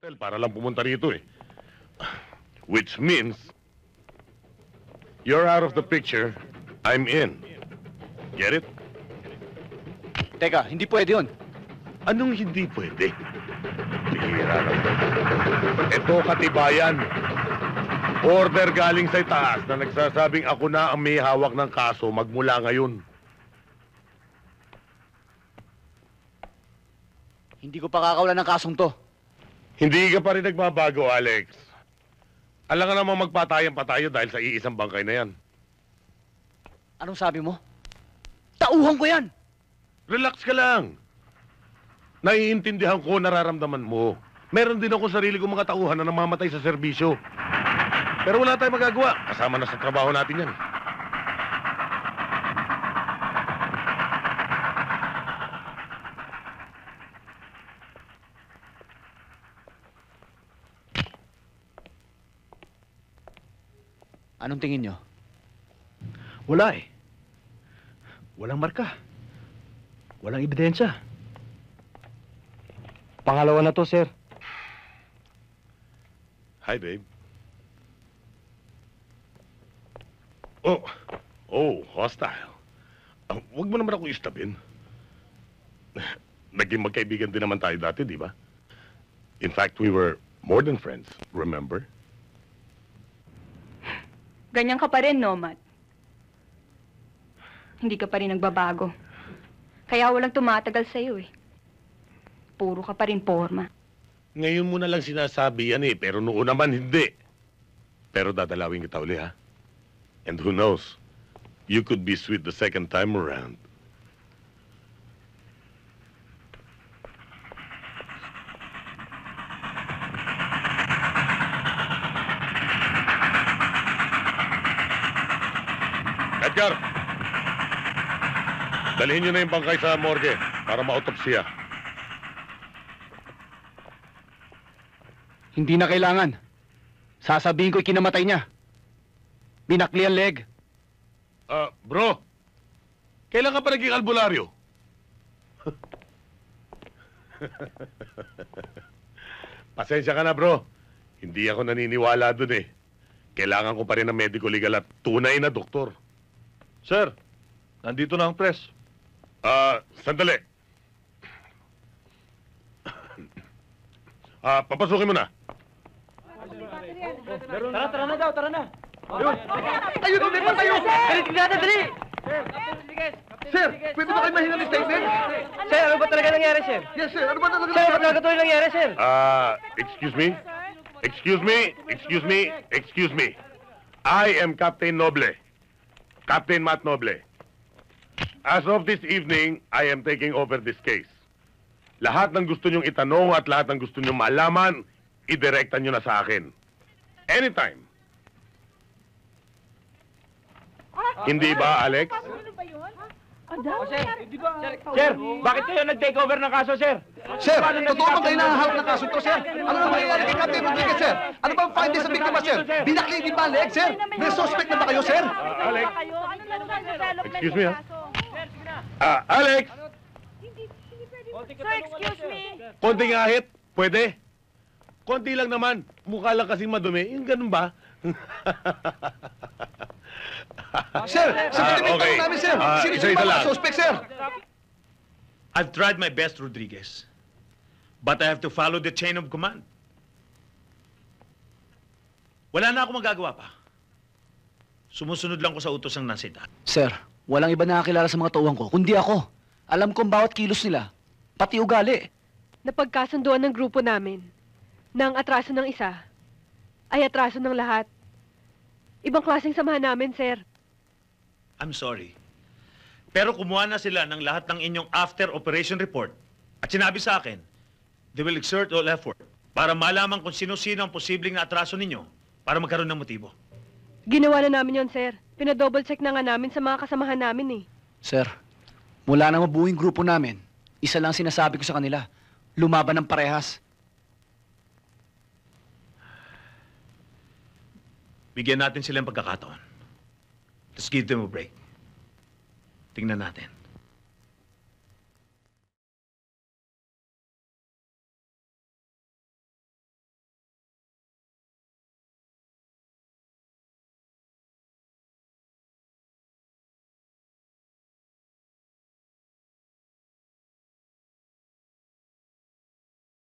hotel para lang pumunta rito eh. Which means, you're out of the picture, I'm in. Get it? Teka, hindi pwede yun. Anong hindi pwede? Bihira lang. Ito katibayan. Order galing sa itaas na nagsasabing ako na ang may hawak ng kaso magmula ngayon. Hindi ko pa kakawalan ng kasong to. Hindi ka pa rin nagbabago, Alex. Alam ka namang magpatayan pa tayo dahil sa iisang bangkay na yan. Anong sabi mo? Tauhan ko yan! Relax ka lang. Naiintindihan ko nararamdaman mo. Meron din ako sarili kong mga tauhan na namamatay sa serbisyo. Pero wala tayong magagawa. Kasama na sa trabaho natin yan. Anong tingin nyo? Wala eh. Walang marka. Walang ebidensya. Pangalawa na to, sir. Hi, babe. Hostile. Huwag mo naman ako istabin. Naging magkaibigan din naman tayo dati, di ba? In fact, we were more than friends, remember? Ganyan ka pa rin, no, Matt? Hindi ka pa rin nagbabago. Kaya walang tumatagal sa'yo, eh. Puro ka pa rin porma. Ngayon mo na lang sinasabi yan eh, pero noon naman hindi. Pero dadalawin kita uli, ha? And who knows, you could be sweet the second time around. Edgar! Dalhin niyo na yung bangkay sa morgue para ma-autopsya. Hindi na kailangan. Sasabihin ko'y kinamatay niya. Binakli ang leg. Bro, kailan ka pa naging albularyo? Pasensya ka na, bro. Hindi ako naniniwala dun eh. Kailangan ko pa rin ng medico legal at tunay na doktor. Sir, nandito na ang press. Sandali. Papasukin mo na. Tara na daw, tara na. Ayun, lumipat tayo! Dali, tingnan dali! Sir, pwede ba kayo mahinga ng statement? Sir, ano ba talaga nangyari, sir? Yes, sir. Ano ba talaga? Sir, ano ba talaga ito nangyari, sir? Excuse me? Excuse me. I am Captain Noble. Captain Matt Noble. As of this evening, I am taking over this case. Lahat ng gusto nyong itanong at lahat ng gusto nyong malaman, idirekta nyo na sa akin. Anytime. Hindi ba, Alex? Sir, bakit kayo nag-take over ng kaso, sir? Sir, totoo bang kayo nangahawak ng kaso to, sir? Ano na mangyayari kay Captain Rodriguez, sir? Ano bang findings sa biktima, sir? Binakli di ba, leg, sir? May suspect na ba kayo, sir? Alex? Excuse me, ha? Alex! Sir, excuse me. Konting ahit? Pwede? Konti lang naman. Mukha lang kasing madumi. Yung ganun ba? Sir, sa okay. namin, sir. Sino Isa-isa ba lang. mga suspect, sir? I've tried my best, Rodriguez. But I have to follow the chain of command. Wala na ako magagawa pa. Sumusunod lang ko sa utos ng nasita. Sir, walang iba nakakilala sa mga tauhan ko, kundi ako. Alam ko ang bawat kilos nila, pati ugali. Napagkasunduan ng grupo namin na ang atraso ng isa ay atraso ng lahat. Ibang klaseng samahan namin, sir. I'm sorry. Pero kumuha na sila ng lahat ng inyong after-operation report at sinabi sa akin, they will exert all effort para malaman kung sino-sino ang posibleng na atraso ninyo para magkaroon ng motibo. Ginawa na namin yon, sir. Pinadouble check na nga namin sa mga kasamahan namin, eh. Sir, mula nang mabuo yung grupo namin, isa lang sinasabi ko sa kanila, lumaban ng parehas. Bigyan natin sila ng pagkakataon. Let's give them a break. Tingnan natin.